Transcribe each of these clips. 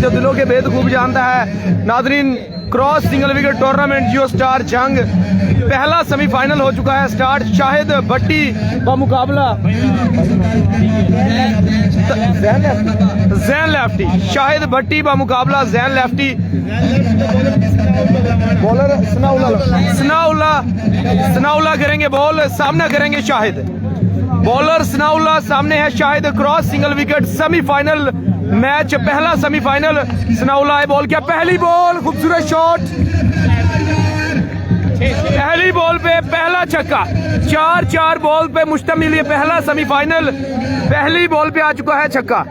जो दिलों के भेद खूब जानता है। नाजरीन, क्रॉस सिंगल विकेट टूर्नामेंट जियो स्टार जंग पहला सेमीफाइनल हो चुका है स्टार्ट। शाहिद भट्टी का मुकाबला जैन लेफ्टी, शाहिद भट्टी का मुकाबला जैन लेफ्टी। बॉलर सनाउल्लाह करेंगे बॉल, सामना करेंगे शाहिद। बॉलर सनाउल्लाह, सामने है Shahid. Cross single wicket semifinal match, पहला सेमीफाइनल। सनाउल्लाह है बॉल, क्या पहली बॉल, खूबसूरत शॉट, पहली बॉल पे पहला छक्का। 4 बॉल पे मुश्तमिल ये पहला सेमीफाइनल, पहली बॉल पे आ चुका है छक्का।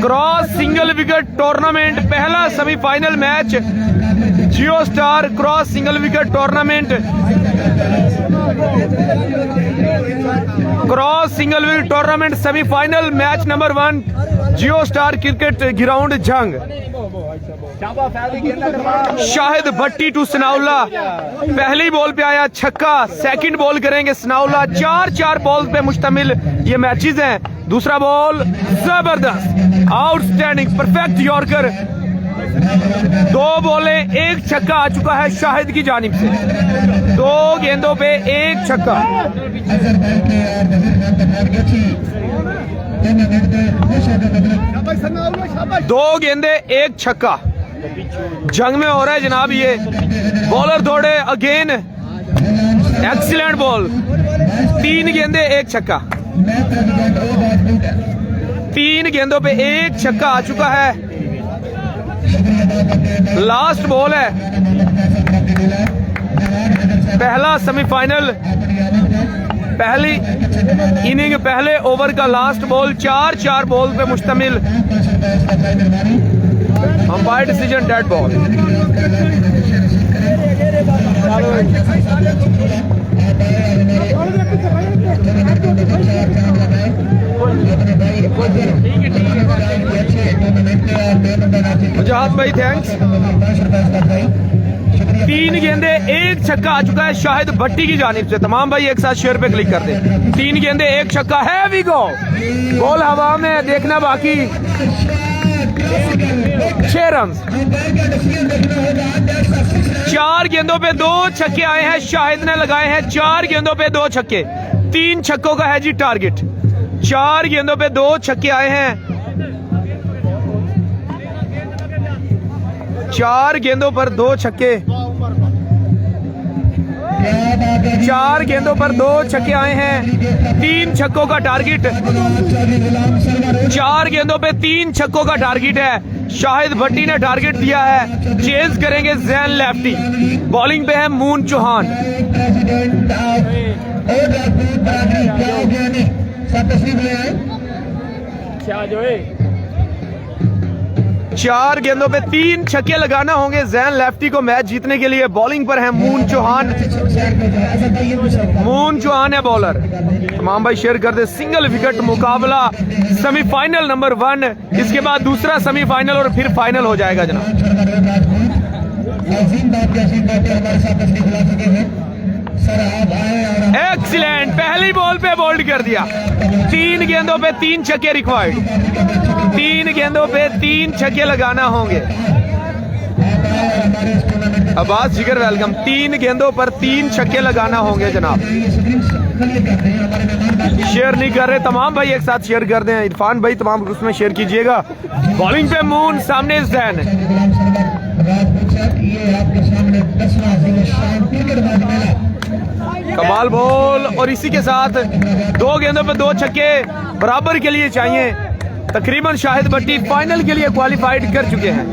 क्रॉस सिंगल विकेट टूर्नामेंट पहला semifinal match Jio star cross single wicket tournament, cross single wicket tournament semifinal match number 1 Jio star cricket ground जंग। शाहिद भट्टी टू सनाउल्लाह, पहली बॉल पे आया छक्का, सेकंड बॉल करेंगे सनाउल्लाह। 4 बॉल पे मुश्तमिल ये मैचेस हैं। दूसरा बॉल जबरदस्त, आउटस्टैंडिंग, परफेक्ट यॉर्कर। 2 बॉलें 1 छक्का आ चुका है शाहिद की जानिब से। 2 गेंदों पे 1 छक्का। 2 गेंदे 1 छक्का जंग में हो रहा है जनाब। ये बॉलर दौड़े अगेन, एक्सीलेंट बॉल। 3 गेंदे 1 छक्का, 3 गेंदों पे 1 छक्का आ चुका है। लास्ट बॉल है, पहला सेमीफाइनल, पहली इनिंग, पहले ओवर का लास्ट बॉल। 4 बॉल पे मुश्तमिल, अंपायर डिसीजन डेड बॉल। मुजाहिद भाई थैंक्स। 3 गेंदे 1 छक्का आ चुका है शाहिद भट्टी की जानिब से। तमाम भाई एक साथ शेयर पे क्लिक कर दें। 3 गेंदे 1 छक्का है। वी गो, बॉल हवा में, देखना बाकी। 6 रन। 4 गेंदों पे 2 छक्के आए हैं, शाहिद ने लगाए हैं 4 गेंदों पे 2 छक्के। 3 छक्कों का है जी टारगेट। 4 गेंदों पे 2 छक्के आए हैं। 4 गेंदों पर 2 छक्के, 4 गेंदों पर 2 छक्के आए हैं। 3 छक्कों का टारगेट, 4 गेंदों पे 3 छक्कों का टारगेट है। शाहिद भट्टी ने टारगेट दिया है। चेज करेंगे जैन लेफ्टी। बॉलिंग पे है मून चौहान। 4 गेंदों पे 3 छक्के लगाना होंगे जैन लेफ्टी को मैच जीतने के लिए। बॉलिंग पर है मून चौहान। मून चौहान है बॉलर। तमाम भाई शेयर कर दे। सिंगल विकेट मुकाबला सेमीफाइनल नंबर 1, इसके बाद दूसरा सेमीफाइनल और फिर फाइनल हो जाएगा जनाब। एक्सीलेंट, पहली बॉल पे बोल्ड कर दिया। 3 गेंदों पे 3 छक्के रिक्वायर्ड। 3 गेंदों पे 3 छक्के लगाना होंगे। अब्बास जिगर वेलकम। 3 गेंदों पर 3 छक्के लगाना होंगे जनाब। शेयर नहीं कर रहे तमाम भाई एक साथ शेयर कर दें। इरफान भाई तमाम ग्रुप्स में शेयर कीजिएगा। बॉलिंग पे मून, सामने जैन। कमाल बॉल, और इसी के साथ 2 गेंदों पे 2 छक्के बराबर के लिए चाहिए। तकरीबन शाहिद भट्टी फाइनल के लिए क्वालिफाइड कर चुके हैं।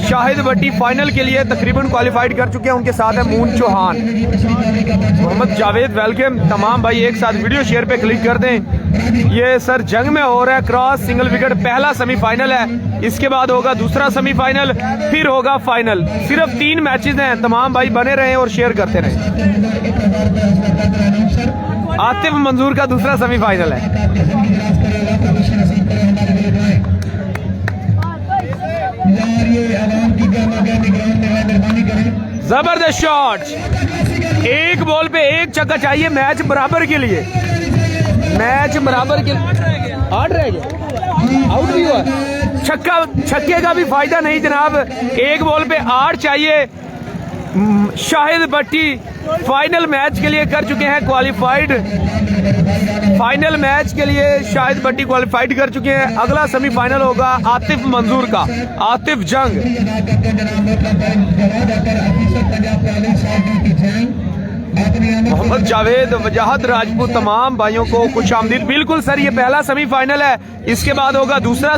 शाहिद भट्टी फाइनल के लिए तकरीबन क्वालिफाइड कर चुके हैं। उनके साथ है मून चौहान। मोहम्मद जावेद वेलकम। तमाम भाई एक साथ वीडियो शेयर पे क्लिक कर दें। ये सर जंग में हो रहा है क्रॉस सिंगल विकेट, पहला सेमीफाइनल है। इसके बाद होगा दूसरा सेमीफाइनल, फिर होगा फाइनल। सिर्फ 3 मैचेस हैं। तमाम भाई बने रहें और शेयर करते रहें। आतिफ मंजूर का दूसरा सेमीफाइनल है। जबरदस्त शॉट। 1 बॉल पे 1 छक्का चाहिए मैच बराबर के लिए। मैच बराबर के 8 रह गया, आउट भी हुआ। छक्के का भी फायदा नहीं जनाब, एक बॉल पे 8 चाहिए। शाहिद भट्टी फाइनल मैच के लिए कर चुके हैं क्वालिफाइड। फाइनल मैच के लिए शाहिद भट्टी क्वालिफाइड कर चुके हैं। अगला सेमीफाइनल होगा आतिफ मंजूर का, आतिफ जंग। मोहम्मद जावेद, वजाहत राजपूत, तमाम भाइयों को खुश आमदीद। बिल्कुल सर, ये पहला सेमीफाइनल है, इसके बाद होगा दूसरा